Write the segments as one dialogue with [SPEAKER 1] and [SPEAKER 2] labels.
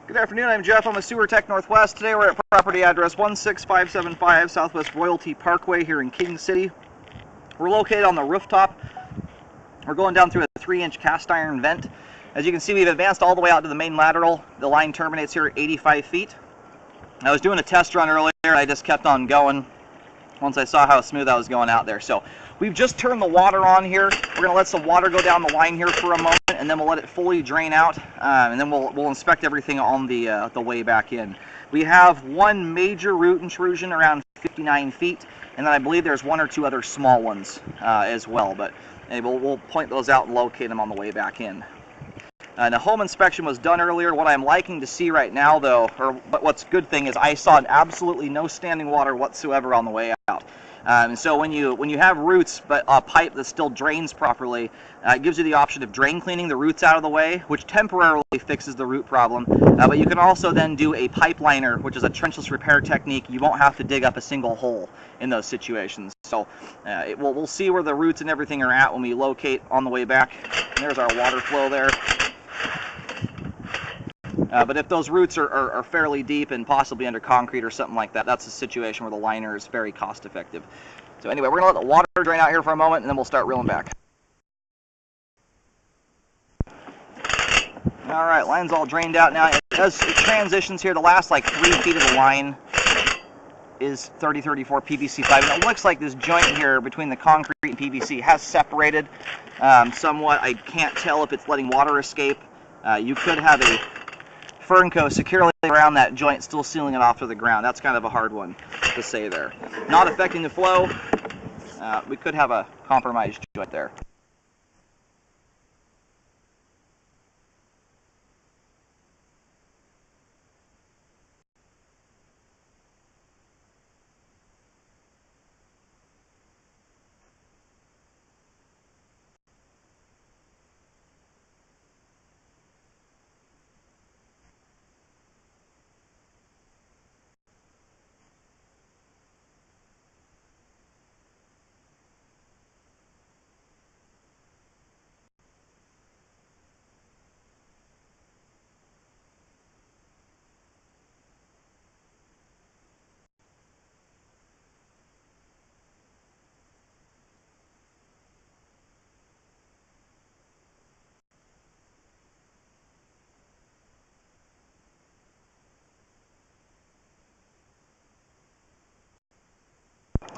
[SPEAKER 1] Good afternoon, I'm Jeff. I'm a Sewer Tech Northwest. Today we're at property address 16575 Southwest Royalty Parkway here in King City. We're located on the rooftop. We're going down through a 3-inch cast iron vent. As you can see, we've advanced all the way out to the main lateral. The line terminates here at 85 feet. I was doing a test run earlier and I just kept on going once I saw how smooth I was going out there. So we've just turned the water on here. We're going to let some water go down the line here for a moment, and then we'll let it fully drain out, and then we'll inspect everything on the way back in. We have one major root intrusion around 59 feet, and then I believe there's one or two other small ones as well, but we'll point those out and locate them on the way back in. The home inspection was done earlier. What I'm liking to see right now, though, but what's a good thing is I saw absolutely no standing water whatsoever on the way out. So when you have roots but a pipe that still drains properly, it gives you the option of drain cleaning the roots out of the way, which temporarily fixes the root problem. But you can also then do a pipe liner, which is a trenchless repair technique. You won't have to dig up a single hole in those situations. So we'll see where the roots and everything are at when we locate on the way back. And there's our water flow there. But if those roots are fairly deep and possibly under concrete or something like that, that's a situation where the liner is very cost effective. So anyway, we're going to let the water drain out here for a moment, and then we'll start reeling back. Alright, line's all drained out now. It transitions here. The last like 3 feet of the line is 3034 PVC pipe. And it looks like this joint here between the concrete and PVC has separated somewhat. I can't tell if it's letting water escape. You could have a Fernco securely around that joint, still sealing it off to the ground. That's kind of a hard one to say there. Not affecting the flow. We could have a compromised joint there.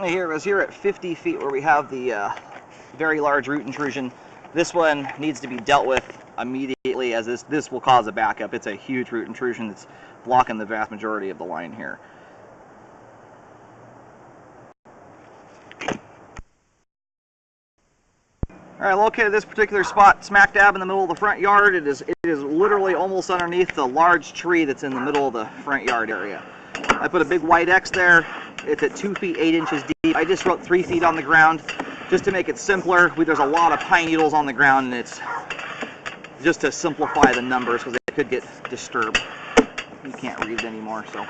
[SPEAKER 1] Here is here at 50 feet where we have the very large root intrusion. This one needs to be dealt with immediately, as this will cause a backup. It's a huge root intrusion that's blocking the vast majority of the line here. Alright, located this particular spot smack dab in the middle of the front yard. It is literally almost underneath the large tree that's in the middle of the front yard area. I put a big white X there. It's at 2 feet 8 inches deep. I just wrote 3 feet on the ground just to make it simpler. There's a lot of pine needles on the ground, and it's just to simplify the numbers because they could get disturbed. You can't read it anymore. So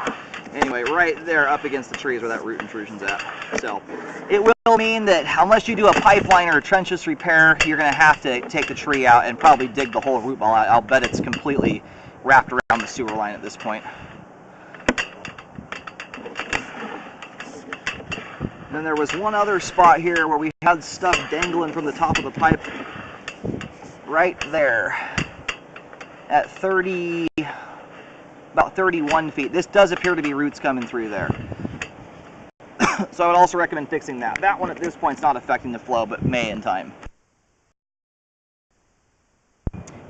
[SPEAKER 1] anyway, right there up against the tree is where that root intrusion's at. So it will mean that unless you do a pipeline or a trenchless repair, you're going to have to take the tree out and probably dig the whole root ball out. I'll bet it's completely wrapped around the sewer line at this point. Then there was one other spot here where we had stuff dangling from the top of the pipe right there at about 31 feet. This does appear to be roots coming through there. So I would also recommend fixing that. That one at this point is not affecting the flow, but may in time.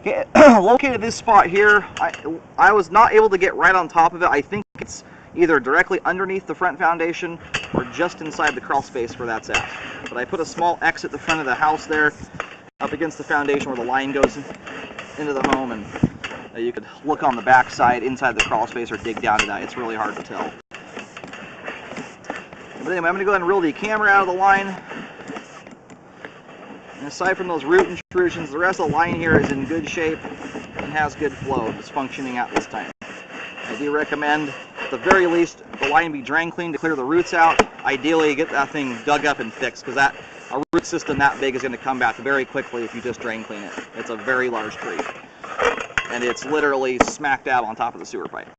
[SPEAKER 1] Okay, located this spot here, I was not able to get right on top of it. I think it's either directly underneath the front foundation or just inside the crawl space where that's at. But I put a small X at the front of the house there, up against the foundation where the line goes into the home, and you could look on the back side inside the crawl space or dig down to that. It's really hard to tell. But anyway, I'm going to go ahead and reel the camera out of the line. And aside from those root intrusions, the rest of the line here is in good shape and has good flow. It's functioning at this time. I do recommend, at the very least, the line be drain cleaned to clear the roots out. Ideally, get that thing dug up and fixed, because a root system that big is going to come back very quickly if you just drain clean it. It's a very large tree. and it's literally smack dab on top of the sewer pipe.